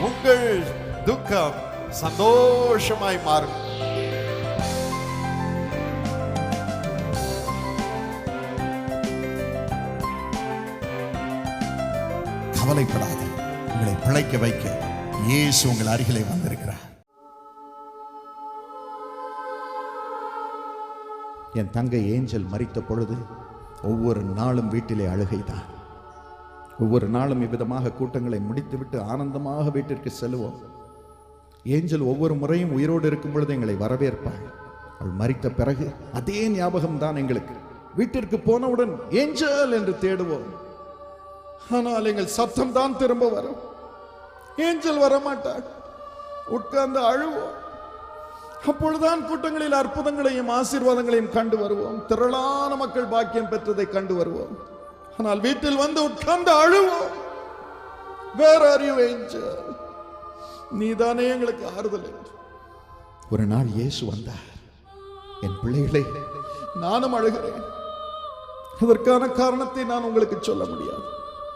உங்கள் துக்கம் சந்தோஷமாய் மாறும். கவலைப்படாது, உங்களை பிழைக்க வைக்க இயேசு உங்கள் அருகிலே வந்திருக்கிறார். என் தங்கை ஏஞ்சல் மரித்த பொழுது ஒவ்வொரு நாளும் வீட்டிலே அழுகைதான். ஒவ்வொரு நாளும் இவ்விதமாக கூட்டங்களை முடித்துவிட்டு ஆனந்தமாக வீட்டிற்கு செல்வோம். ஏஞ்சல் ஒவ்வொரு முறையும் உயிரோடு இருக்கும் பொழுது எங்களை வரவேற்பாள். அவள் மரித்த பிறகு அதே ஞாபகம் தான் எங்களுக்கு. வீட்டிற்கு போனவுடன் ஏஞ்சல் என்று தேடுவோம். ஆனால் எங்கள் சத்தம் தான் திரும்ப வரும். ஏஞ்சல் வரமாட்டாள். உட்கார்ந்து அழுவோம். அப்பொழுதுதான் கூட்டங்களில் அற்புதங்களையும் ஆசீர்வாதங்களையும் கண்டு வருவோம். திரளான மக்கள் பாக்கியம் பெற்றதை கண்டு வருவோம். ஆனால் வீட்டில் வந்து உட்கார்ந்து அழுவோம். Where are you, angel? நீதானே எங்களுக்கு ஆறுதல் என்று. ஒரு நாள் இயேசு வந்தார். என் பிள்ளைகளே, நானும் அழுகிறேன். அதற்கான காரணத்தை நான் உங்களுக்கு சொல்ல முடியாது.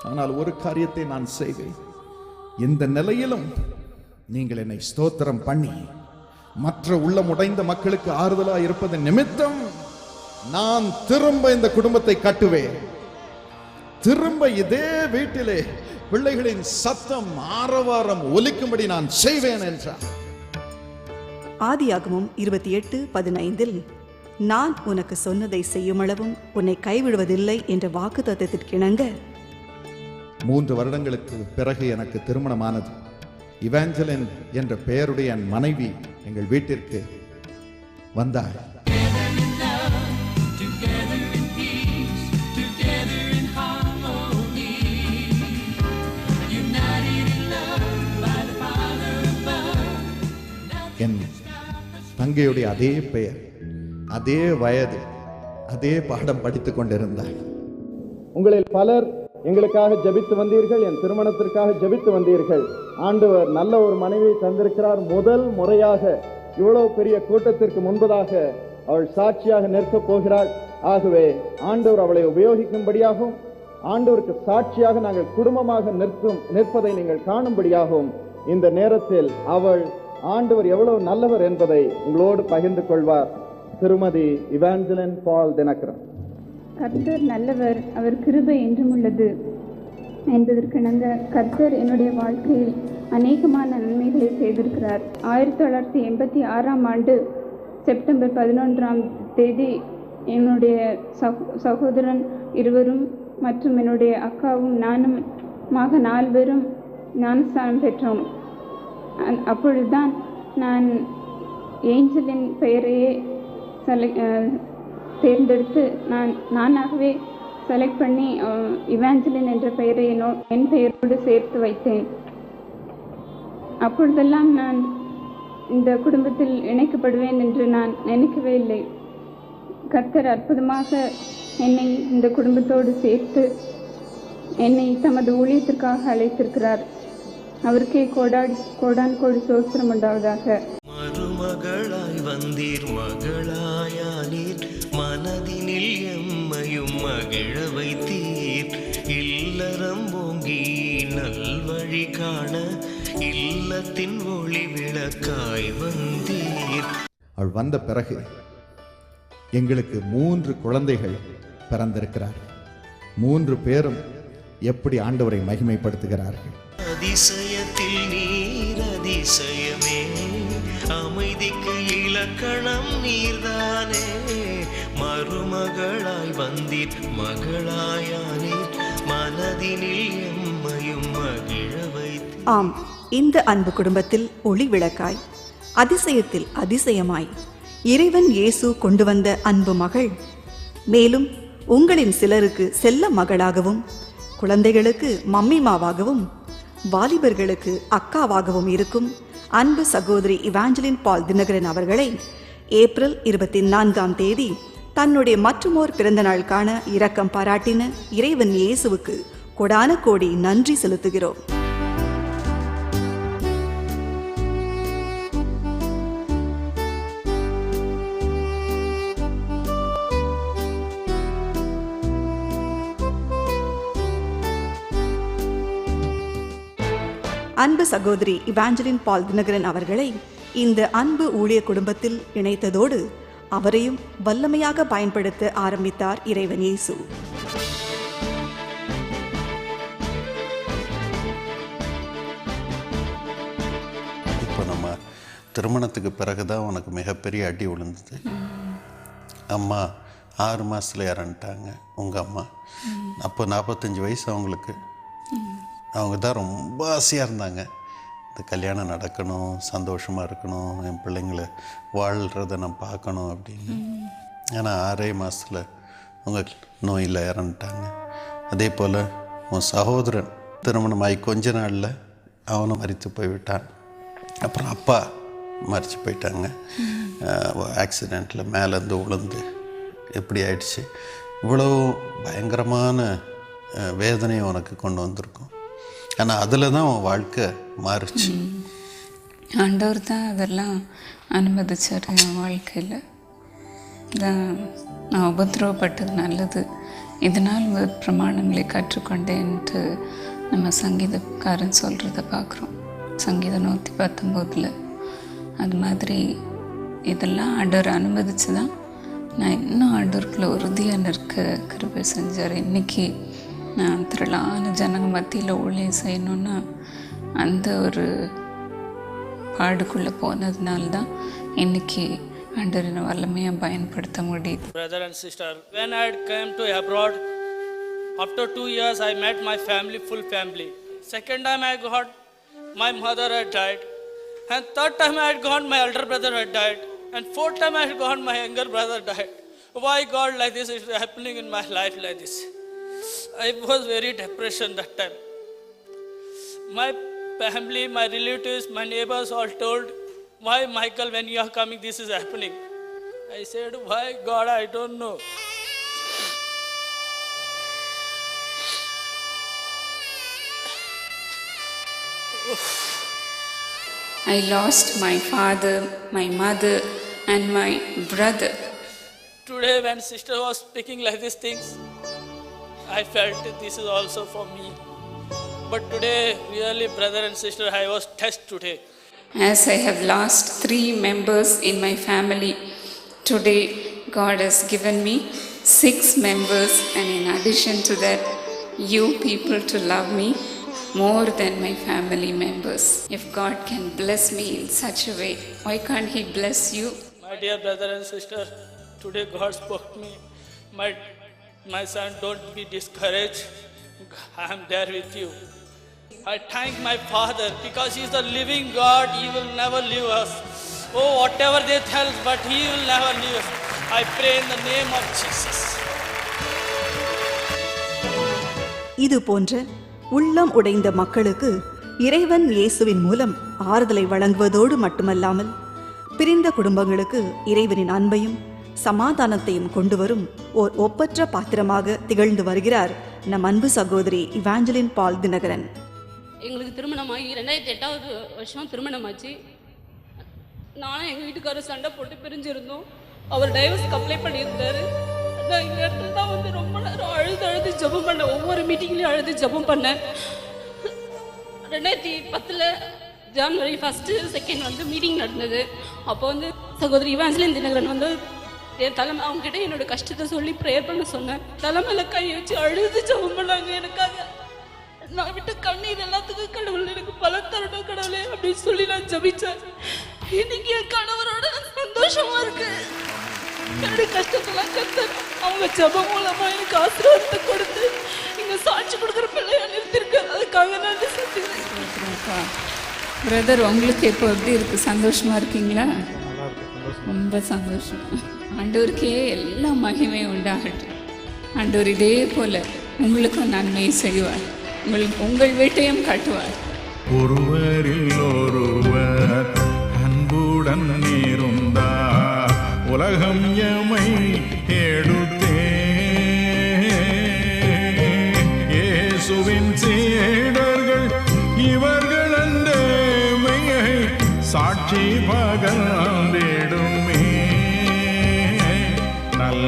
ஆனால் ஒரு காரியத்தை நான் செய்வேன். இந்த நிலையிலும் நீங்கள் என்னை ஸ்தோத்திரம் பண்ணி மற்ற உள்ளம் உடைந்த மக்களுக்கு ஆறுதலா இருப்பது நிமித்தம் நான் திரும்ப இந்த குடும்பத்தை கட்டுவேன். திரும்ப இதே வீட்டிலே பிள்ளைகளின் சத்தம் ஆரவாரம் ஒலிக்கும்படி நான் செய்வேன் என்றார். ஆதியாகமம் 28:15 நான் உனக்கு சொன்னதை செய்யுமளவும் உன்னை கைவிடுவதில்லை என்ற வாக்குத்தத்தத்திற்கிணங்க 3 வருடங்களுக்கு பிறகு எனக்கு திருமணமானது. இவாஞ்சலின் என்ற பெயருடைய என் மனைவி எங்கள் வீட்டிற்கு வந்தாள். என் தங்கையுடைய அதே பெயர், அதே வயது, அதே பாடம் படித்துக் கொண்டிருந்தாள். உங்களில் பலர் எங்களுக்காக ஜெபித்து வந்தீர்கள், என் திருமணத்திற்காக ஜெபித்து வந்தீர்கள். ஆண்டவர் நல்ல ஒரு மனைவியை தந்திருக்கிறார். முதல் முறையாக இவ்வளவு பெரிய கூட்டத்திற்கு முன்பதாக அவள் சாட்சியாக நிற்கப் போகிறாள். ஆகவே ஆண்டவர் அவளை உபயோகிக்கும்படியாகவும் ஆண்டவருக்கு சாட்சியாக நாங்கள் குடும்பமாக நிற்பதை நீங்கள் காணும்படியாகவும் இந்த நேரத்தில் அவள் ஆண்டவர் எவ்வளவு நல்லவர் என்பதை உங்களோடு பகிர்ந்து கொள்வார். திருமதி இவாஞ்சலின் பால் தினகரன். கர்த்தர் நல்லவர், அவர் கிருபை என்றும் உள்ளது என்பதற்கிணங்க கர்த்தர் என்னுடைய வாழ்க்கையில் அநேகமான நன்மைகளை செய்திருக்கிறார். 1986ஆம் ஆண்டு செப்டம்பர் 11ஆம் தேதி என்னுடைய சகோதரன் இருவரும் மற்றும் என்னுடைய அக்காவும் நானும் 4 பேரும் ஞானஸ்தானம் பெற்றோம். அப்பொழுதுதான் நான் ஏஞ்சலின் பெயரையே தேர்ந்தெடுத்து நானாகவே செலக்ட் பண்ணி இவாஞ்சலின் என்ற பெயரை என் பெயரோடு சேர்த்து வைத்தேன். அப்பொழுதெல்லாம் நான் இந்த குடும்பத்தில் இணைக்கப்படுவேன் என்று நான் நினைக்கவே இல்லை. கர்த்தர் அற்புதமாக என்னை இந்த குடும்பத்தோடு சேர்த்து என்னை தமது ஊழியத்திற்காக அழைத்திருக்கிறார். அவருக்கே கோடான் கோடி சோஸ்திரம் உண்டாவதாக. மருமகளாய் வந்தீர், மகளாயானீர், மனதினில் எம்மையும் மகிழ வைத்தீர். இல்லறம் ஓங்கி நல்வழி காண இல்லத்தின் ஒளி விளக்காய் வந்தீர். அவள் வந்த பிறகு எங்களுக்கு 3 குழந்தைகள் பிறந்திருக்கிறார்கள். 3 பேரும் எப்படி ஆண்டவரை மகிமைப்படுத்துகிறார்கள். அதிசயத்தில் நீர் அதிசயமே, அமைதிக்கு இலக்கணம் நீர்தானே. மருமகளாய் வந்தீர், மகளாயானீர், மனதினில் எம்மையும் மகிழ வைத்தீர். ஆம், இந்த அன்பு குடும்பத்தில் ஒளி விளக்காய், அதிசயத்தில் அதிசயமாய் இறைவன் இயேசு கொண்டு வந்த அன்பு மகள். மேலும் உங்களின் சிலருக்கு செல்ல மகளாகவும், குழந்தைகளுக்கு மம்மிமாவாகவும், வாலிபர்களுக்கு அக்காவாகவும் இருக்கும் அன்பு சகோதரி இவாஞ்சலின் பால் தினகரன் அவர்களை ஏப்ரல் 24ஆம் தேதி தன்னுடைய மற்றுமோர் பிறந்த நாள் காண இரக்கம் பாராட்டின இறைவன் இயேசுவுக்கு கொடான கோடி நன்றி செலுத்துகிறோம். அன்பு சகோதரி இவாஞ்சலின் பால் தினகரன் அவர்களை இந்த அன்பு ஊழிய குடும்பத்தில் இணைத்ததோடு அவரையும் வல்லமையாக பயன்படுத்த ஆரம்பித்தார் இறைவன் இயேசு. இப்போ நம்ம திருமணத்துக்கு பிறகு தான் உனக்கு மிகப்பெரிய அடி விழுந்தது. அம்மா 6 மாதத்தில் இறந்துட்டாங்க உங்கள் அம்மா. அப்போ 45 வயசு அவங்களுக்கு. அவங்க தான் ரொம்ப ஆசையாக இருந்தாங்க, இந்த கல்யாணம் நடக்கணும், சந்தோஷமாக இருக்கணும், என் பிள்ளைங்களை வாழ்கிறத நான் பார்க்கணும் அப்படின்னு. ஆனால் 6 மாதத்தில் உங்கள் நோயில் இறந்துட்டாங்க. அதே போல் உன் சகோதரன் திருமணமாகி கொஞ்ச நாளில் அவனும் மரித்து போய்விட்டான். அப்புறம் அப்பா மரித்து போயிட்டாங்க ஆக்சிடெண்ட்டில், மேலேருந்து விழுந்து. எப்படி ஆயிடுச்சு? இவ்வளோ பயங்கரமான வேதனையை உனக்கு கொண்டு வந்திருக்கும். ஆனால் அதில் தான் உன் வாழ்க்கை மாறுச்சு. ஆண்டவர் தான் அதெல்லாம் அனுமதிச்சார் என் வாழ்க்கையில். தான் நான் உபத்திரவப்பட்டது நல்லது, இதனால் பிரமாணங்களை கற்றுக்கொண்டேன்ட்டு நம்ம சங்கீதக்காரன் சொல்கிறத பார்க்குறோம். சங்கீதம் 119 அது மாதிரி இதெல்லாம் ஆண்டவர் அனுமதிச்சு தான் நான் இன்னும் ஆண்டவருக்குள்ள உறுதியாக நிற்க கிருபை செஞ்சார். இன்றைக்கி நான் திரளான ஜனங்க மத்தியில் ஊழியம் செய்யணுன்னா அந்த ஒரு பாடுக்குள்ளே போனதுனால தான் இன்றைக்கி ஆண்டவர் என்னை வல்லமையாக பயன்படுத்த முடியுது. Brother and sister, when I came to abroad, after 2 years I met my family, full family. Second time I got, my mother had died. And third time I had gone, my elder brother had died. And fourth time I had gone, my younger brother died. Why God like this is happening in my life like this? I was very depression that time. My family, my relatives, my neighbors all told, why Michael, when you are coming, this is happening? I said, why God, I don't know. I lost my father, my mother and my brother. Today when sister was speaking like these things, I felt this is also for me. But today, really brother and sister, I was tested today. As I have lost 3 members in my family, today God has given me 6 members, and in addition to that, you people to love me more than my family members. If God can bless me in such a way, why can't He bless you? My dear brother and sister, today God spoke to me. My son, don't be discouraged. I am there with you. I thank my Father because He is the living God. He will never leave us. Oh, whatever they tell, but He will never leave us. I pray in the name of Jesus. இது போன்ற உள்ளம் உடைந்த மக்களுக்கு இறைவன் இயேசுவின் மூலம் ஆறுதலை வழங்குவதோடு மட்டுமல்லாமல் பிரிந்த குடும்பங்களுக்கு இறைவனின் அன்பையும் சமாதானத்தையும் கொண்டு வரும் ஓர் ஒப்பற்ற பாத்திரமாக திகழ்ந்து வருகிறார் நம் அன்பு சகோதரி இவாஞ்சலின் பால் தினகரன். எங்களுக்கு திருமணமாகி 2008வது வருஷம் திருமணமாச்சு. நானும் எங்கள் வீட்டுக்காரர் சண்டை போட்டு பிரிஞ்சிருந்தோம். அவர் டைவர்ஸ்க்கு அப்ளை பண்ணியிருந்தாரு. நான் இந்த இடத்துல தான் வந்து ரொம்ப நேரம் அழுது ஜெபம் பண்ணேன். ஒவ்வொரு மீட்டிங்லேயும் அழுது ஜெபம் பண்ணேன். 2010 ஜனவரி 1, 2 வந்து மீட்டிங் நடந்தது. அப்போ வந்து சகோதரி இவாஞ்சலின் தினகரன் வந்து என் தலைமை அவங்ககிட்ட என்னோட கஷ்டத்தை சொல்லி ப்ரேயர் பண்ண சொன்னேன். தலைமையில கை வச்சு அழுது ஜெபம் பண்ணாங்க எனக்காக. நான் விட்ட கண்ணீர் எல்லாத்துக்கும் கடவுள் எனக்கு பலன் தரணும் கடவுளே அப்படின்னு சொல்லி நான் ஜபிச்சேன். இன்னைக்கு என் கணவரோட சந்தோஷமா இருக்கு. என்னுடைய கஷ்டத்தெல்லாம் கத்தர் அவங்க ஜபம் மூலமா எனக்கு ஆசீர்வாதத்தை கொடுத்து இங்க சாட்சி கொடுக்குற பிள்ளையா நிறுத்திருக்காரு. அதுக்காக நன்றி சொல்லிக்கிறேன். பிரதர், உங்களுக்கு இப்போ எப்படி இருக்கு? சந்தோஷமா இருக்கீங்களா? ரொம்ப சந்தோஷம். ஆண்டவருக்கே எல்லா மகிமையும் உண்டாகட்டும். ஆண்டவர் இதே போல உங்களுக்கும் நன்மையை செய்வார். உங்கள் வீட்டையும் காட்டுவார். ஒருவரில் ஒருவர் அன்புடன் இருந்தார் உலகம் எமை எடுத்தே. இயேசுவின் சீடர்கள் இவர்கள் அன்றே மெய்யை சாட்சி பகர்ந்திடுமே. நல்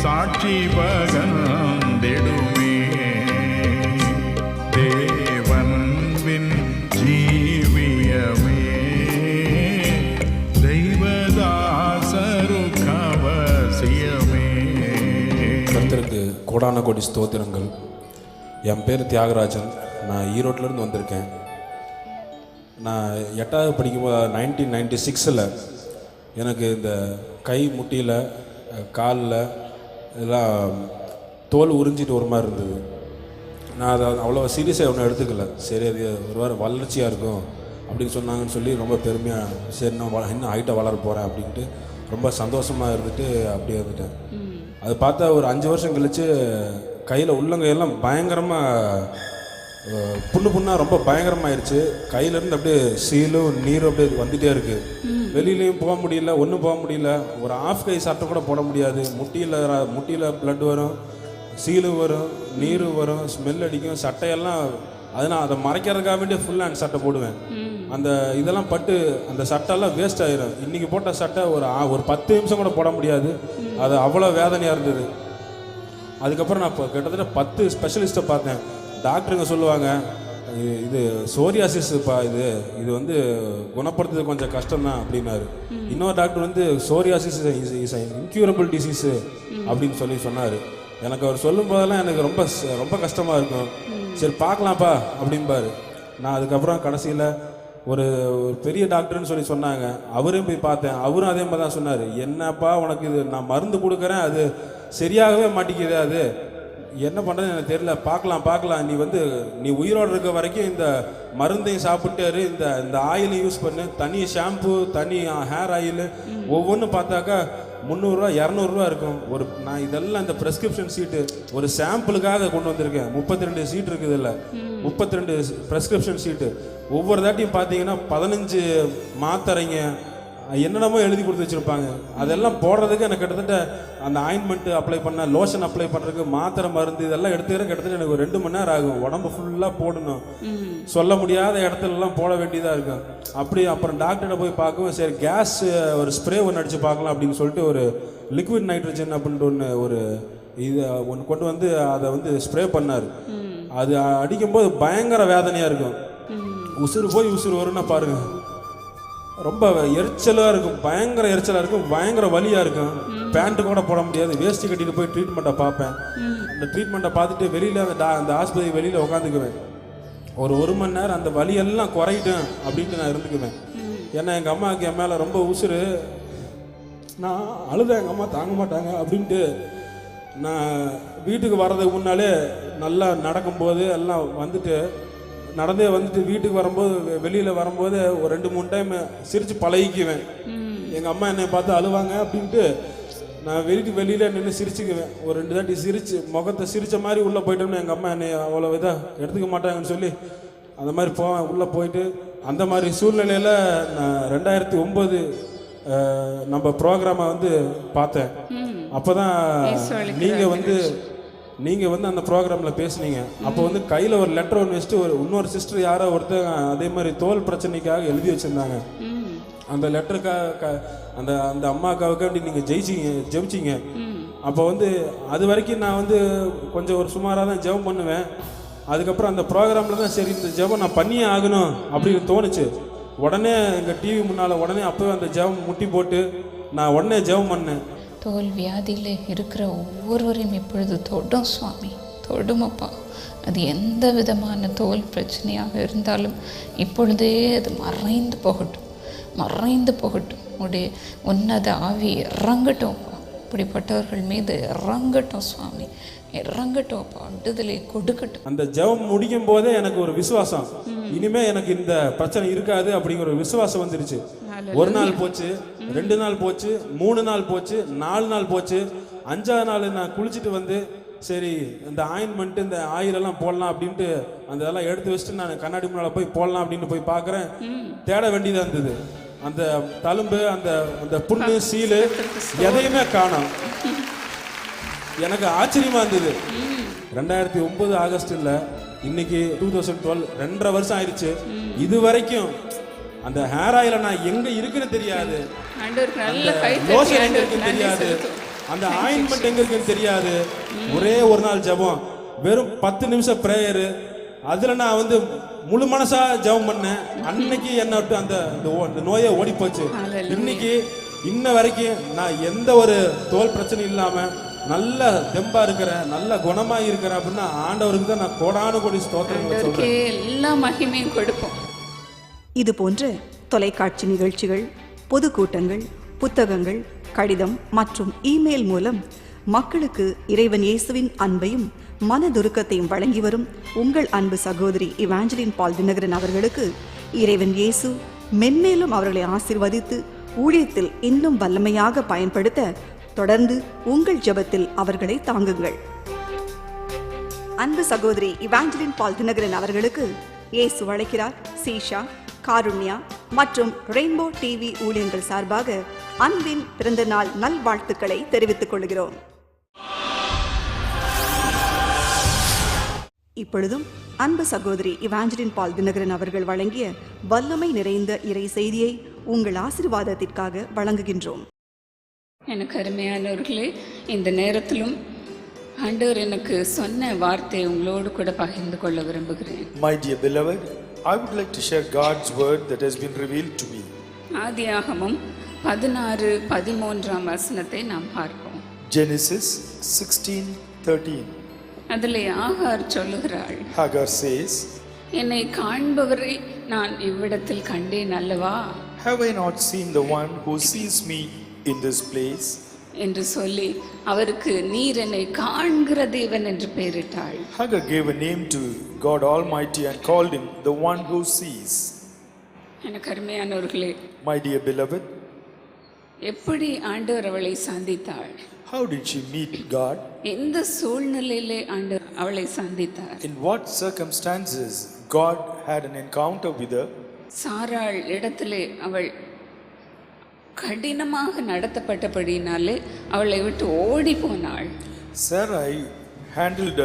சாட்சி பகர்ந்திடுமே. தேவன்பின் கோடான கோடி ஸ்தோத்திரங்கள். என் பேர் தியாகராஜன். நான் ஈரோட்டிலேருந்து வந்திருக்கேன். நான் 8வது படிக்கும்போது 1996 எனக்கு இந்த கை முட்டியில் காலில் இதெல்லாம் தோல் உறிஞ்சிட்டு ஒரு மாதிரி இருந்தது. நான் அதை அவ்வளோ சீரியஸாக ஒன்றும் எடுத்துக்கல. சரி, அது ஒரு வாரம் வளர்ச்சியாக இருக்கும் அப்படின்னு சொன்னாங்கன்னு சொல்லி ரொம்ப பெருமையாக, சரி நான் இன்னும் ஹைட்டாக வளர போகிறேன் அப்படின்ட்டு ரொம்ப சந்தோஷமாக இருந்துட்டு அப்படியே இருந்துட்டேன். அது பார்த்தா ஒரு 5 வருஷம் கழித்து கையில் உள்ளங்கையெல்லாம் பயங்கரமாக புண்ணாக ரொம்ப பயங்கரமாகிடுச்சு. கையிலேருந்து அப்படியே சீலும் நீரும் அப்படியே வந்துகிட்டே இருக்குது. வெளியிலையும் போக முடியல, ஒன்றும் போக முடியல. ஒரு ஆஃப் கை சட்டை கூட போட முடியாது. முட்டியில் பிளட் வரும், சீலு வரும், நீரும் வரும், ஸ்மெல் அடிக்கும். சட்டையெல்லாம் அதனால் அதை மறைக்கிறதுக்காக வேண்டிய ஃபுல் ஹேண்ட் சட்டை போடுவேன். அந்த இதெல்லாம் பட்டு அந்த சட்டையெல்லாம் வேஸ்ட் ஆகிடும். இன்றைக்கி போட்ட சட்டை ஒரு 10 நிமிஷம் கூட போட முடியாது. அது அவ்வளோ வேதனையாக இருந்தது. அதுக்கப்புறம் நான் இப்போ கிட்டத்தட்ட 10 ஸ்பெஷலிஸ்ட்டை பார்த்தேன். டாக்டருங்க சொல்லுவாங்க, இது சோரியாசிஸ்ப்பா, இது வந்து குணப்படுத்துறது கொஞ்சம் கஷ்டம்தான் அப்படின்னாரு. இன்னொரு டாக்டர் வந்து சோரியாசிஸ் இஸ் இன்க்யூரபிள் டிசீஸு அப்படின்னு சொன்னார். எனக்கு அவர் சொல்லும் போதெல்லாம் எனக்கு ரொம்ப ரொம்ப கஷ்டமாக இருக்கும். சரி பார்க்கலாம்ப்பா அப்படின்பாரு. நான் அதுக்கப்புறம் கடைசியில் ஒரு பெரிய டாக்டர்னு சொன்னாங்க. அவரையும் போய் பார்த்தேன். அவரும் அதே மாதிரி தான் சொன்னார். என்னப்பா உனக்கு இது நான் மருந்து கொடுக்குறேன், அது சரியாகவே மாட்டேங்குது, அது என்ன பண்ணுறது எனக்கு தெரியல, பார்க்கலாம் நீ உயிரோடு இருக்க வரைக்கும் இந்த மருந்தையும் சாப்பிட்டாரு, இந்த ஆயிலையும் யூஸ் பண்ணு, தனி ஷாம்பு, தனி ஹேர் ஆயில், ஒவ்வொன்றும் பார்த்தாக்கா 300 ரூபா 200 ரூபா இருக்கும். நான் இதெல்லாம் இந்த ப்ரெஸ்கிரிப்ஷன் சீட்டு ஒரு சாம்பிளுக்காக கொண்டு வந்திருக்கேன். 32 சீட் இருக்குது, இல்லை 32 ப்ரெஸ்கிரிப்ஷன் சீட்டு. ஒவ்வொரு தாட்டியும் பார்த்தீங்கன்னா 15 மாத்திரைங்க என்னென்னமோ எழுதி கொடுத்து வச்சுருப்பாங்க. அதெல்லாம் போடுறதுக்கு எனக்கு கிட்டத்தட்ட அந்த ஆயின்மெண்ட்டு அப்ளை பண்ண, லோஷன் அப்ளை பண்ணுறதுக்கு, மாத்திரை மருந்து இதெல்லாம் எடுத்துக்கிற கிட்டத்தட்ட எனக்கு ஒரு 2 மணி நேரம் ஆகும். உடம்பு ஃபுல்லாக போடணும், சொல்ல முடியாத இடத்துலலாம் போட வேண்டியதாக இருக்கும். அப்புறம் டாக்டர்கிட்ட போய் பார்க்கவும், சரி கேஸ் ஒரு ஸ்ப்ரே ஒன்று அடித்து பார்க்கலாம் அப்படின்னு சொல்லிட்டு ஒரு லிக்விட் நைட்ரஜன் அப்படின்ட்டு ஒரு ஒன்று கொண்டு வந்து அதை வந்து ஸ்ப்ரே பண்ணார். அது அடிக்கும்போது பயங்கர வேதனையாக இருக்கும். உசுறு போய் உசுறு வரும்னா பாருங்கள், ரொம்ப எரிச்சலாக இருக்கும், பயங்கர எரிச்சலாக இருக்கும், பயங்கர வலியாக இருக்கும். பேண்ட்டு கூட போட முடியாது. வேஷ்டி கட்டிட்டு போய் ட்ரீட்மெண்ட்டை பார்ப்பேன். அந்த ட்ரீட்மெண்ட்டை பார்த்துட்டு வெளியில் அந்த ஆஸ்பத்திரி வெளியில் உட்காந்துக்குவேன். ஒரு மணி நேரம் அந்த வலியெல்லாம் குறையிட்டேன் அப்படின்ட்டு நான் இருந்துக்குவேன். ஏன்னா எங்கள் அம்மாவுக்கு என் மேலே ரொம்ப உசுறு. நான் அழுதேன், எங்கள் அம்மா தாங்க மாட்டாங்க அப்படின்ட்டு. நான் வீட்டுக்கு வர்றதுக்கு முன்னாலே நல்லா நடக்கும்போது எல்லாம் நடந்தே வந்துட்டு வீட்டுக்கு வரும்போது, வெளியில் வரும்போது ஒரு 2-3 டைம் சிரித்து பழகிக்குவேன். எங்கள் அம்மா என்னை பார்த்து அழுவாங்க அப்படின்ட்டு நான் வெளியில் நின்று சிரிச்சுக்குவேன். ஒரு 2 தாட்டி சிரித்து முகத்தை சிரித்த மாதிரி உள்ளே போயிட்டோம்னா எங்கள் அம்மா என்னை அவ்வளோ இதாக எடுத்துக்க மாட்டாங்கன்னு சொல்லி அந்த மாதிரி போவேன். உள்ளே போயிட்டு அந்த மாதிரி சூழ்நிலையில் நான் 2009 நம்ம ப்ரோக்ராமை வந்து பார்த்தேன். அப்போ தான் நீங்கள் வந்து அந்த ப்ரோக்ராமில் பேசுனீங்க. அப்போ வந்து கையில் ஒரு லெட்டர் ஒன்று வச்சுட்டு இன்னொரு சிஸ்டர் யாரோ ஒருத்தர் அதே மாதிரி தோல் பிரச்சனைக்காக எழுதி வச்சுருந்தாங்க. அந்த லெட்டருக்காக அந்த அம்மாக்காவுக்கு அப்படி நீங்கள் ஜெபிச்சிங்க. அப்போ வந்து அது வரைக்கும் நான் வந்து கொஞ்சம் ஒரு சுமாராக தான் ஜெபம் பண்ணுவேன். அதுக்கப்புறம் அந்த ப்ரோக்ராமில் தான் சரி இந்த ஜெபம் நான் பண்ணியே ஆகணும் அப்படின்னு தோணுச்சு. உடனே எங்கள் டிவி முன்னால் உடனே அப்போவே அந்த ஜெபம் முட்டி போட்டு நான் உடனே ஜெபம் பண்ணேன். தோல் வியாதியில் இருக்கிற ஒவ்வொருவரையும் இப்பொழுது தொடும் சுவாமி, தொடுமப்பா. அது எந்த விதமான தோல் பிரச்சனையாக இருந்தாலும் இப்பொழுதே அது மறைந்து போகட்டும். உடைய உன்னத ஆவி இறங்கட்டும்ப்பா, இப்படிப்பட்டவர்கள் மீது இறங்கட்டும் சுவாமி, இறங்கட்டும்ப்பா, விடுதலை கொடுக்கட்டும். அந்த ஜெபம் முடிக்கும் போதே எனக்கு ஒரு விசுவாசம், இனிமே எனக்கு இந்த பிரச்சனை இருக்காது அப்படிங்கிற ஒரு விசுவாசம் வந்துருச்சு. 1 நாள் போச்சு, 2 நாள் போச்சு, 3 நாள் போச்சு, 4 நாள் போச்சு. 5ஆவது நாள் நான் குளிச்சுட்டு வந்து சரி இந்த ஆயின்மெண்ட்டு இந்த ஆயிலெல்லாம் போடலாம் அப்படின்ட்டு அந்த இதெல்லாம் எடுத்து வச்சுட்டு நான் கண்ணாடி முன்னால் போய் போடலாம் அப்படின்னு போய் பார்க்குறேன். தேட வேண்டியதாக இருந்தது. அந்த தழும்பு, அந்த புண்ணு, சீலு எதையுமே காணோம். எனக்கு ஆச்சரியமாக இருந்தது. 2009 ஆகஸ்ட் இல்லை, இன்னைக்கு 2012, 2.5 வருஷம் ஆயிடுச்சு. இது வரைக்கும் அந்த ஹேர் ஆயில நான் எங்க இருக்குன்னு தெரியாது, லோஷன் எங்க இருக்குன்னு தெரியாது, அந்த ஆயின்மெண்ட் எங்க இருக்குன்னு தெரியாது. ஒரே ஒரு நாள் ஜெபம், வெறும் 10 நிமிஷம் பிரேயரு, அதுல நான் வந்து முழு மனசா ஜெபம் பண்ணேன். அன்னைக்கு என்ன விட்டு அந்த நோயை ஓடி போச்சு. இன்னைக்கு இன்ன வரைக்கும் நான் எந்த ஒரு தோல் பிரச்சனை இல்லாம நல்ல தெம்பா இருக்கிற நல்ல குணமா இருக்கிற அப்படின்னா ஆண்டவருக்கு தான் நான் கோடானு கோடி ஸ்தோத்திரங்களை சொல்றேன். எல்லா மகிமையும் கொடுப்போம். இது போன்ற தொலைக்காட்சி நிகழ்ச்சிகள், பொதுக்கூட்டங்கள், புத்தகங்கள், கடிதம் மற்றும் இமெயில் மூலம் மக்களுக்கு இறைவன் இயேசுவின் அன்பையும் மனதுருக்கத்தையும் வழங்கி வரும் உங்கள் அன்பு சகோதரி இவாஞ்சலின் பால் தினகரன் அவர்களுக்கு இறைவன் இயேசு மென்மேலும் அவர்களை ஆசீர்வதித்து ஊழியத்தில் இன்னும் வல்லமையாக பயன்படுத்த தொடர்ந்து உங்கள் ஜெபத்தில் அவர்களை தாங்குங்கள். அன்பு சகோதரி இவாஞ்சலின் பால் தினகரன் அவர்களுக்கு இயேசு அழைக்கிறார் சீஷா, காருண்யா மற்றும் ரெயின்போ டிவி ஊழியர்கள் சார்பாக அன்பின் பிறந்த நாள் நல்வாழ்த்துக்களை தெரிவித்துக் கொள்கிறோம். இப்பொழுதும் அன்பு சகோதரி இவாஞ்சலின் பால் தினகரன் அவர்கள் வழங்கிய வல்லமை நிறைந்த இறை செய்தியை உங்கள் ஆசீர்வாதத்திற்காக வழங்குகின்றோம். எனக்கு அருமையானவர்களே, இந்த நேரத்திலும் ஆண்டவர் எனக்கு சொன்ன வார்த்தை உங்களோடு கூட பகிர்ந்து கொள்ள விரும்புகிறேன். My dear beloved, I would like to share God's word that has been revealed to me. ஆதியாகமம் 16:13 வசனத்தை நாம் பார்ப்போம். Genesis 16:13. அதிலே ஆகார் சொல்லுகிறாள், Hagar says, என்னை காண்பவரை நான் இவ்விடத்தில் கண்டேன் அல்லவா? Have I not seen the one who sees me in this place? என்று சொல்லி அவருக்கு நீர் என்னை காண்கிற தேவன் என்று பெயரிட்டாள். Hagar gave a name to God Almighty and called him the one who sees. எனக்கு அருமையானவர்களே, My dear beloved, எப்படி ஆண்டவர் அவளை சந்தித்தாள்? how did she meet God? எந்த சூழ்நிலையிலே ஆண்டவர் அவளை சந்தித்தார்? In what circumstances God had an encounter with her? சாராள் இடத்திலே அவள் கடினமாக நடத்தப்பட்டபடினாலே அவளை விட்டு ஓடி போனாள். Sarai handled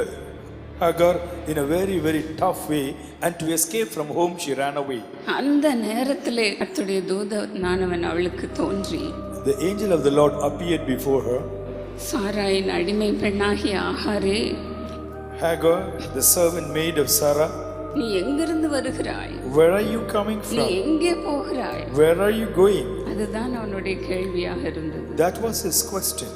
Hagar in a very, very tough way, and to escape from home she ran away. அந்த நேரத்திலே கர்த்தருடைய தூதனானவன் அவளுக்கு தோன்றி, The angel of the Lord appeared before her. சாராயின் அடிமை பெண்ணாகிய ஆகாரே, Hagar, the servant maid of Sarah, நீ எங்கிருந்து வருகிறாய்? where are you coming நீ from? எங்கே போகிறாய்? Where are you going? அதுதான் அவனுடைய கேள்வியாக இருந்தது. That was his question.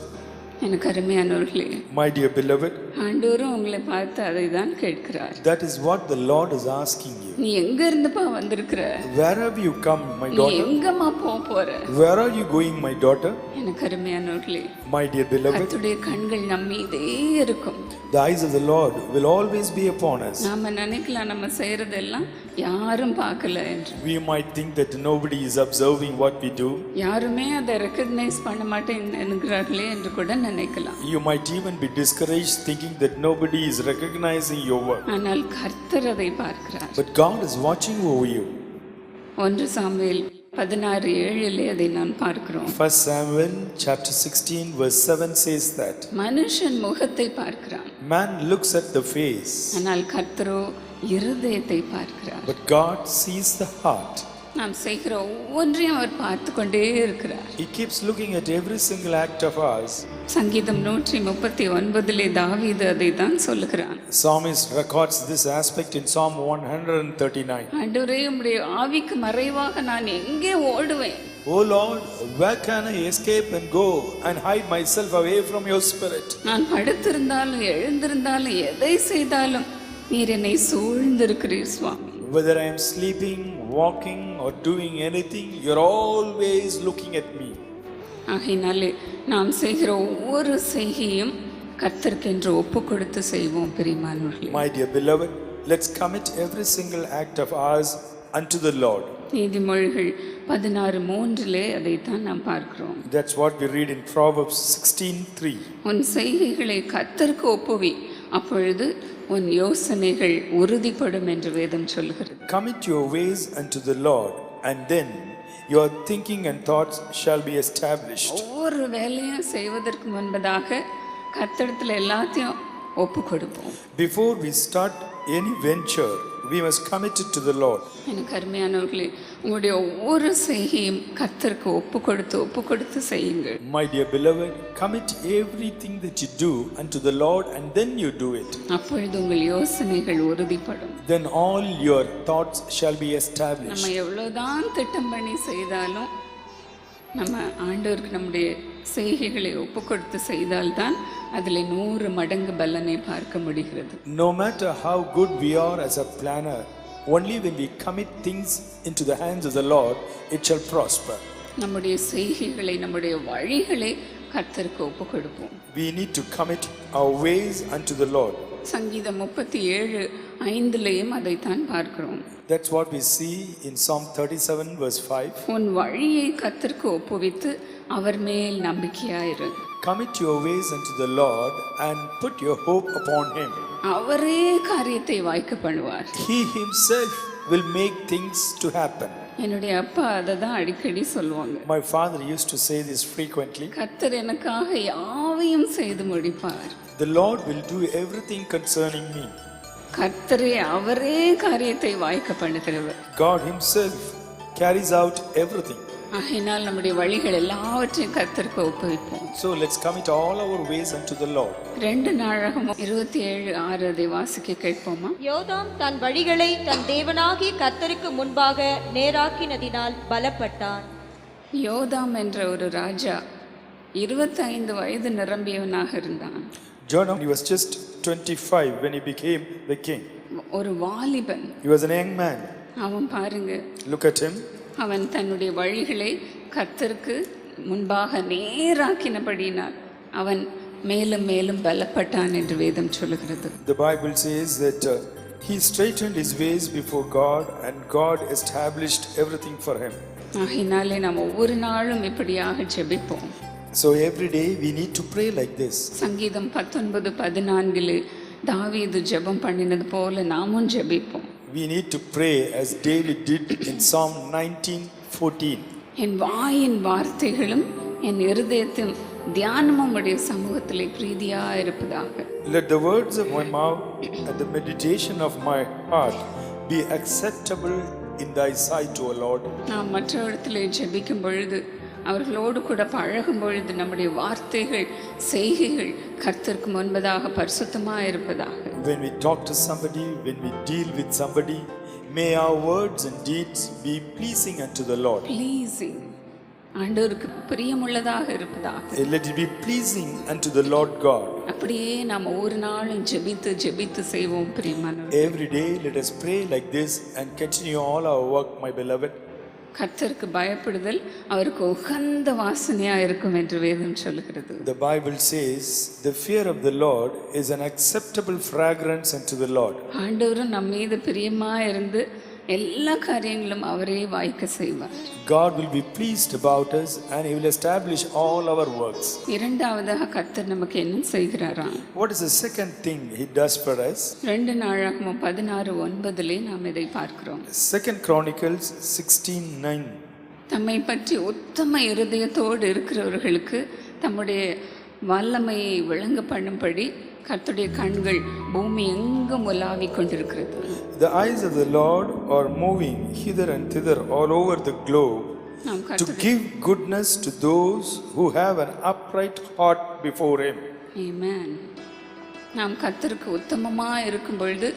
எனக்கு அருமையானவர்களே, My dear beloved, ஆண்டவரும் உங்களை பார்த்து அதை தான் கேட்கிறார். that is what the Lord is asking you. நீ எங்க இருந்துப்பா வந்திருக்கிற? Where have you come, my நீ daughter? எங்கம்மா போற? Where are you going, my daughter? எனக்கு அருமையானவர்களே, My dear beloved, கர்த்தருடைய கண்கள் நம்மீதே இருக்கும். the eyes of the Lord will always be upon us. நாம நினைக்கலாம் நம்ம செய்யறதெல்லாம் யாரும் பார்க்கல என்று. We might think that nobody is observing what we do. யாருமே அதை ரெகக்னைஸ் பண்ண மாட்டேங்கிறார்களே என்று கூட நினைக்கலாம். You might even be discouraged thinking that nobody is recognizing your work. ஆனால் கர்த்தர் அதை பார்க்கிறார். But God is watching over you. 1 Samuel 16:7 அதை நான் பார்க்கிறோம். 1 Samuel chapter 16 verse 7 says that மனுஷன் முகத்தை பார்க்கிறான், man looks at the face, ஆனால் கர்த்தரோ இருதயத்தை பார்க்கிறார். but God sees the heart. நாம் செய்கிற ஒவ்வொன்றையும் அவர் பார்த்து கொண்டே இருக்கிறார். He keeps looking at every single act of ours. சங்கீதம் 139 தாவீது அதை தான் சொல்லுகிறான். Psalmist records this aspect in Psalm 139. ஆண்டவரே, உம்முடைய ஆவிக்கு மறைவாக நான் எங்கே ஓடுவேன்? Oh Lord, where can I escape and go and hide myself away from your spirit? நான் படுத்திருந்தாலும் எழுந்திருந்தாலும் எதை செய்தாலும் நீர் என்னை சூழ்ந்திருக்கிறீர் சுவாமி. Whether I am sleeping, walking or doing anything, you're always looking at me. ஆகையினாலே நாம் செய்கிற ஒவ்வொரு செய்கையும் கர்த்தருக்கென்று ஒப்பு கொடுத்து செய்வோம் பிரியமானவர்களே. My dear beloved, let's commit every single act of ours unto the Lord. நீதிமொழிகள் 16:3 அதைத்தான் நாம் பார்க்கிறோம். That's what we read in Proverbs 16:3. உன் செய்கைகளை கர்த்தருக்கு ஒப்புவி, அப்பொழுது உன் யோசனைகள் உறுதிப்படும் என்று வேதம் சொல்கிறது. Commit your ways unto the Lord, and then your thinking and thoughts shall be established. ஒவ்வொரு வேலையும் செய்வதற்கு முன்பதாக கர்த்தரிடத்தில் எல்லாத்தையும் ஒப்பு கொடுப்போம். Before we start any venture, we must commit it to the Lord. எனக்கு அருமையானவர்களே, உங்களுடைய ஒவ்வொரு செய்கையும் கர்த்தருக்கு ஒப்பு கொடுத்து செய்யுங்கள். My dear beloved, commit everything that you do unto the Lord, and then you do it. அப்பொழுது உங்கள் யோசனைகள் உறுதிப்படும். Then all your thoughts shall be established. நம்ம எவ்வளவுதான் திட்டம் பண்ணி செய்தாலும் நம்ம ஆண்டவருக்கு நம்முடைய செய்கைகளை ஒப்பு கொடுத்து செய்தால்தான் அதில் 100 மடங்கு பலனை பார்க்க முடிகிறது. No matter how good we are as a planner, only when we commit things into the hands of the Lord, it shall prosper. நம்முடைய செய்கைகளை, நம்முடைய வழிகளை கர்த்தருக்கு ஒப்பு கொடுப்போம். We need to commit our ways unto the Lord. சங்கீதம் 37:5 அதைத்தான் பார்க்கிறோம். That's what we see in Psalm 37 verse 5. உன் வழியை கர்த்தருக்கு ஒப்புவித்து அவர் மேல் நம்பிக்கையாயிரு. Commit your ways unto the Lord and put your hope upon him. அவரே காரியத்தை வாய்க்க பண்ணுவார். He himself will make things to happen. என்னுடைய அப்பா அதை தான் அடிக்கடி சொல்லுவாங்க. My father used to say this frequently. கர்த்தர் எனக்காக யாவையும் செய்து முடிப்பார். The Lord will do everything concerning me. கர்த்தரே அவரே காரியத்தை வாய்க்க பண்ணுகிறவர். God himself carries out everything. ஆகையினால் நம்முடைய வழிகள் எல்லாவற்றையும் கர்த்தருக்கு ஒப்புவிப்போம். So let's commit all our ways unto the Lord. 2 நாளாகமம் 27:6 அதை வாசிக்க கேட்போமா? யோதாம் தன் வழிகளை தன் தேவனாகிய கர்த்தருக்கு முன்பாக நேராக்கினதினால் பலப்பட்டான். யோதாம் என்ற ஒரு ராஜா 25 வயது நிரம்பியவனாக இருந்தான். Jotham, he was just 25 when he became the king. ஒரு வாலிபன். He was a young man. அவன் பாருங்க, Look at him. அவன் தன்னுடைய வழிகளை கர்த்தருக்கு முன்பாக நேராக்கினபடியினால் அவன் மேலும் மேலும் பலப்பட்டான் என்று வேதம் சொல்லுகிறது. The Bible says that he straightened his ways before God and God established everything for him. ஆகையினாலே நாம் ஒவ்வொரு நாளும் இப்படியாக ஜெபிப்போம். So every day we need to pray like this. சங்கீதம் 19:14 தாவீது ஜெபம் பண்ணினது போல நாமும் ஜெபிப்போம். We need to pray as David did in Psalm 19:14. என் வாயின் வார்த்தைகளும் என் இருதயத்தின் தியானமும் உடைய சமூகத்திலே பிரீதியாக இருப்பதாக. Let the words of my mouth and the meditation of my heart be acceptable in thy sight, O Lord. நாம் மற்றவர்களிடத்திலே ஜெபிக்கும் பொழுது, அவர்களோடு கூட பழகும் பொழுது நம்முடைய வார்த்தைகள், செய்கைகள் கர்த்தருக்கு முன்பதாக பரிசுத்தமாக இருப்பதாக. When we talk to somebody, when we deal with somebody, may our words and deeds be pleasing unto the Lord. Pleasing, ஆண்டவருக்கு பிரியமுள்ளதாக இருப்பதாக. Let it be pleasing unto the Lord God. அப்படியே நாம் ஒவ்வொரு நாளும் ஜெபித்து செய்வோம் பிரியமானவர்களே. Every day let us pray like this and continue all our work, my beloved. கர்த்தருக்கு பயப்படுதல் அவருக்கு உகந்த வாசனையா இருக்கும் என்று வேதம் சொல்லுகிறது. The Bible says the fear of the Lord is an acceptable fragrance unto the Lord. ஆண்டவர் நம்ம மீது பிரியமா இருந்து எல்லா காரியங்களும் அவரே வாய்க்க செய்வார். God will be pleased about us and he will establish all our works. இரண்டாவதாக கர்த்தர் நமக்கு என்ன செய்கிறாராம்? What is the second thing he does for us? 2 நாளாகமம் 16:9 நாம் இதை பார்க்கிறோம். 2 Chronicles 16:9. தம்மை பற்றி உத்தம இருதயத்தோடு இருக்கிறவர்களுக்கு தம்முடைய வல்லமையை விளங்க பண்ணும்படி கர்த்தருடைய கண்கள் பூமி எங்கும் உலாவிக் கொண்டிருக்கிறது. The eyes of the Lord are moving hither and thither all over the globe to give goodness to those who have an upright heart before him. Amen. நாம் கர்த்தருக்கு உத்தமமாக இருக்கும் பொழுது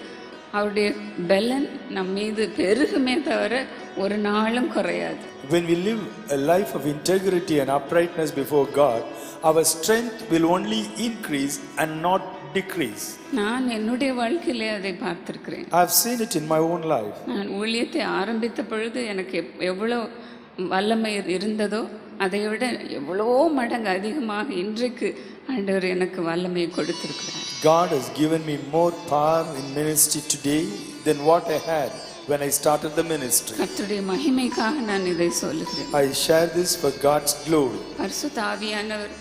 அவருடைய பலன் நம் மீது பெருகுமே தவிர ஒரு நாளும் குறையாது. When we live a life of integrity and uprightness before God, our strength will only increase and not decrease. நான் என்னுடைய வாழ்க்கையிலே அதை பார்த்திருக்கிறேன். I have seen it in my own life. நான் ஊழியத்தை ஆரம்பித்த பொழுது எனக்கு எவ்வளோ வல்லமை இருந்ததோ அதை விட எவ்வளோ மடங்கு அதிகமாக இன்றைக்கு ஆண்டவர் எனக்கு வல்லமையை கொடுத்திருக்கிறார். God has given me more power in ministry today than what I had when I started the ministry. கர்த்தருடைய மகிமைக்காக நான் இதை சொல்லுகிறேன். I share this for God's glory. பரிசுத்த ஆவியானவர்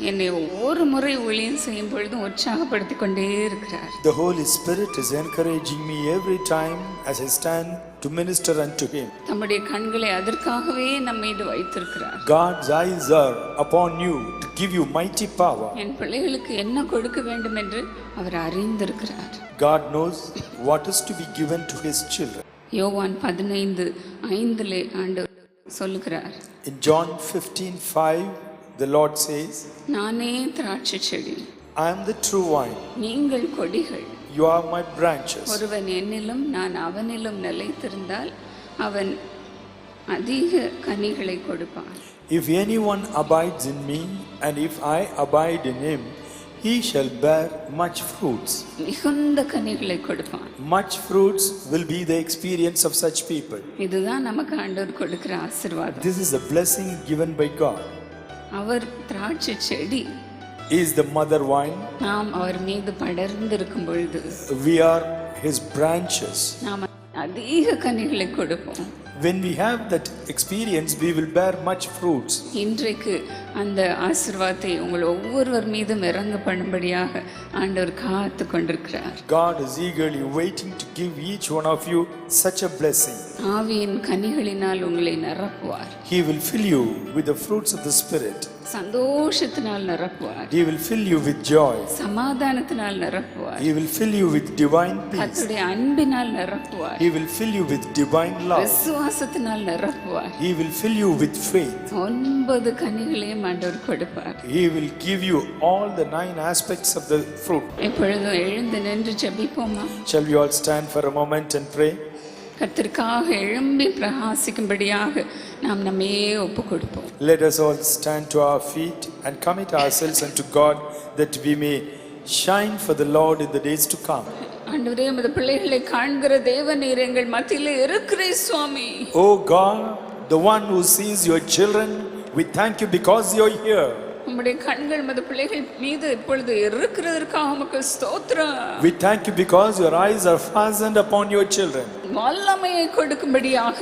என்னை ஒவ்வொரு முறை ஊழியம் செய்யும் பொழுதும் உற்சாகப்படுத்தி கொண்டே இருக்கிறார். The Holy Spirit is encouraging me every time as I stand to minister unto him. தம்முடைய கண்களை அதற்காகவே நம்ம மீது வைத்திருக்கிறார். God's eyes are upon you to give you mighty power. என் பிள்ளைகளுக்கு என்ன கொடுக்க வேண்டும் என்று அவர் அறிந்திருக்கிறார். God knows what is to be given to his children. யோவான் 15:5 ஆண்டவர் சொல்லுகிறார். In John 15:5 the Lord says, நானே திராட்சை செடி, I am the true vine, நீங்கள் கொடிகள், you are my branches. ஒருவன் என்னிலும் நான் அவனிலும் நிலைத்திருந்தால் அவன் அதிக கனிகளை கொடுப்பான். If anyone abides in me and if I abide in him, he shall bear much fruits. மிகுந்த கனிகளை கொடுப்பான். Much fruits will be the experience of such people. இதுதான் நமக்கு ஆண்டவர் கொடுக்கிற ஆசீர்வாதம். This is a blessing given by God. அவர் திராட்சை செடி, He is the mother vine. நாம் அவர் மீது படர்ந்திருக்கும் பொழுது We are his branches. நாம் அதிக கனிகளை கொடுப்போம். When we have that experience, we will bear much fruits. இன்றைக்கு அந்த ஆசீர்வாதத்தை உங்கள் ஒவ்வொருவர் மீதும் இறங்க பண்ணும்படியாக ஆண்டவர் காத்து கொண்டிருக்கிறார். God is eagerly waiting to give each one of you such a blessing. ஆவியின் கனிகளினால் உங்களை நிரப்புவார். He will fill you with the fruits of the Spirit. சந்தோஷத்தினால் நிரப்புவார். He will fill you with joy. சமாதானத்தினால் நிரப்புவார். He will fill you with divine peace. கர்த்தருடைய அன்பினால் நிரப்புவார். He will fill you with divine love. விசுவாசத்தினால் நிரப்புவார். He will fill you with faith. 9 கனிகளையும் ஆண்டவர் கொடுப்பார். He will give you all the 9 aspects of the fruit. இப்பொழுது எழுந்து நின்று ஜெபிப்போமா? Shall we all stand for a moment and pray? கர்த்தருக்காக எழும்பி பிரகாசிக்கும்படியாக நாம் நம்மையே ஒப்பு கொடுப்போம். Let us all stand to our feet and commit ourselves unto God that we may shine for the Lord in the days to come. ஆண்டவரே, உமது பிள்ளைகளை காண்கிற தேவனீர் எங்கள் மத்தியிலே இருக்கிறீர் சுவாமி. Oh God, the one who sees your children, we thank you because you are here. உம்முடைய கண்கள் உமது பிள்ளைகள் மீது இப்பொழுது இருக்கிறதற்காக உமக்கு ஸ்தோத்திரம். We thank you because your eyes are fastened upon your children. வல்லமையை கொடுக்கும்படியாக,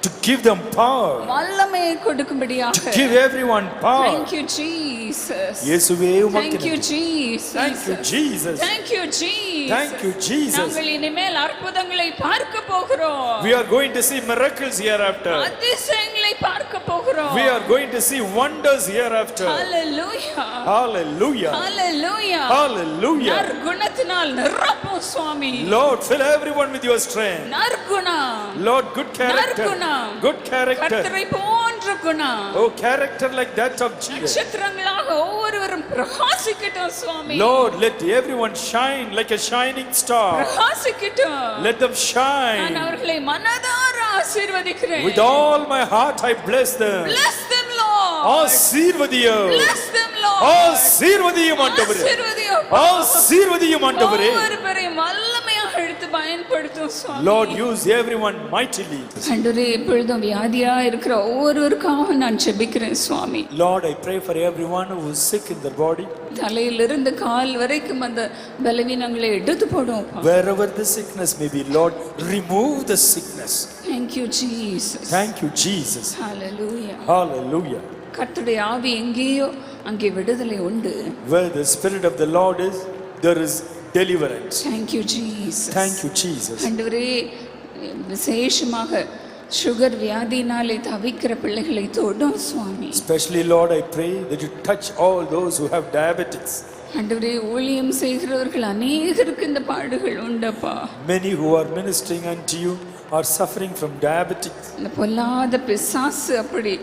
to give them power, வல்லமையை கொடுக்கும்படியாக, to give everyone power. Thank you Jesus. இயேசுவே உமக்கு Thank you Jesus. Thank you Jesus. Thank you Jesus. Thank you Jesus. நாங்கள் இனிமேல் அற்புதங்களை பார்க்க போகிறோம். We are going to see miracles hereafter. அதிசயங்களை பார்க்க போகிறோம். We are going to see wonders hereafter. Hallelujah. Hallelujah. Hallelujah. Hallelujah. நற்குணத்தினால் நிரப்பும் சுவாமி. Lord, fill everyone with your strength. நற்குணம். Lord, good character. நற்குணம். Good character. கர்த்தரை போன்ற குணம். Oh, character like that of Jesus. நட்சத்திரங்களாக ஒவ்வொருவரும் பிரகாசிக்கட்டும் சுவாமி. Lord, let everyone shine like a shining star. பிரகாசிக்கட்டும். Let them shine. நான் அவர்களை மனதார ஆசீர்வதிக்கிறேன். With all my heart I bless them. Bless them Lord. ஆசீர்வதியும். Bless them Lord. ஆசீர்வதியும் ஆண்டவரே. ஆசீர்வதியும். ஆசீர்வதியும் ஆண்டவரே. ஒவ்வொருவரையும் வல்லமையாக எடுத்து பயன்படுத்தும் சுவாமி. Lord, use everyone mightily. ஆண்டவரே, இப்பொழுதும் வியாதியா இருக்கிற ஒவ்வொருவருக்காக நான் ஜெபிக்கிறேன் சுவாமி. Lord, I pray for everyone who is sick in their body. தலையிலிருந்து கால் வரைக்கும் அந்த பலவீனங்களை எடுத்து போடும். Wherever the sickness may be, Lord, remove the sickness. Thank you Jesus. Thank you Jesus. Hallelujah. Hallelujah. கர்த்தருடைய ஆவி எங்கேயோ அங்கே விடுதலை உண்டு. Where the Spirit of the Lord is, there is deliverance. Thank you Jesus. Thank you Jesus. ஆண்டவரே, விசேஷமாக sugar வியாதினாலே தவிக்கிற பிள்ளைகளை தொடும் சுவாமி. Especially Lord, I pray that you touch all those who have diabetes. ஆண்டவரே, ஊழியம் செய்கிறவர்கள் அநேகருக்கு இந்த பாடுகள் உண்டப்பா. Many who are ministering unto you are suffering from diabetes. இந்த பொல்லாத பிசாசு அப்படி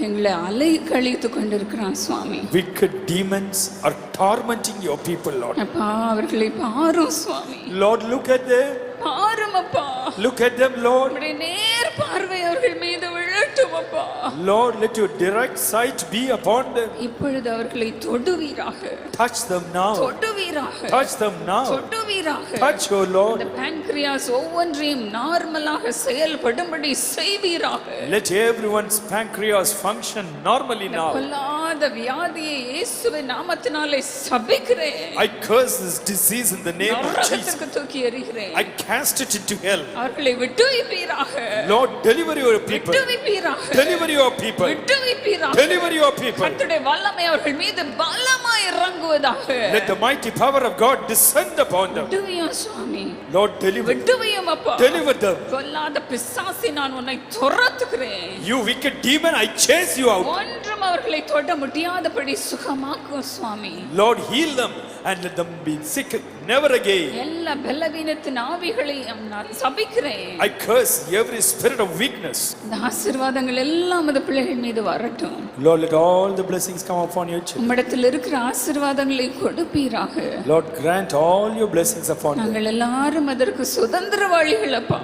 எங்களை அலை கழித்து கொண்டிருக்கிறான் சுவாமி. Wicked demons are tormenting your people, Lord. அப்பா, அவர்களை பாரும் சுவாமி. Lord, look at them. பாரும் அப்பா. Look at them, Lord. உம்முடைய நேர் பார்வை அவர்கள் மீது விழட்டும் அப்பா. Lord, let your direct sight be upon them. இப்பொழுது அவர்களை தொடுவீராக. Touch them now. தொடுவீராக. Touch them now. தொடுவீராக. Touch, O Lord. இந்த pancreas ஒவ்வொன்றையும் நார்மலாக செயல்படும்படி செய்வீராக. Let everyone's pancreas function normally now. பொல்லாத வியாதியை இயேசுவின் நாமத்தினாலே சபிக்கிறேன். I curse this disease in the name of Jesus. நரகத்திற்கு தூக்கி எறிகிறேன். I cast it into hell. அவர்களை விட்டுவிப்பீராக. Lord, deliver your people. விட்டுவிப்பீராக. Deliver your people. விட்டுவிப்பீராக. Deliver your people. கர்த்தருடைய வல்லமை அவர்கள் மீது பலமாய் இறங்குவதாக. Let the mighty power of God descend upon them. விட்டுவியும் Swami. Lord, deliver. விட்டுவியும் அப்பா. Deliver them. பொல்லாத பிசாசே, நான் உன்னை துரத்துகிறேன். You wicked demon, I chase you out. ஒன்றும் அவர்களை தொட முடியாதபடி சுகமாக்கும் சுவாமி. Lord, heal them and let them be sick never again. எல்லா பலவீனத்தின் ஆவிகளை நான் சபிக்கிறேன். I curse every spirit of weakness. இந்த ஆசீர்வாதங்கள் எல்லாம் அந்த பிள்ளைகள் மீது வரட்டும். Lord, let all the blessings come upon your children. உம்மிடத்தில் இருக்கிற ஆசீர்வாதங்களை கொடுப்பீராக. Lord, grant all your blessings upon them. நாங்கள் எல்லாரும் அதற்கு சுதந்திரவாளிகள் அப்பா.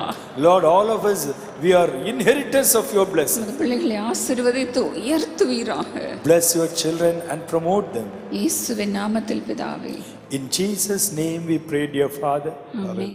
Lord, all of us, we are inheritors of your blessing. பிள்ளைகளை ஆசீர்வதித்து உயர்த்துவீராக. Bless your children and promote them. இயேசுவின் நாமத்தில் பிதாவே. In Jesus' name we pray, dear Father. Amen.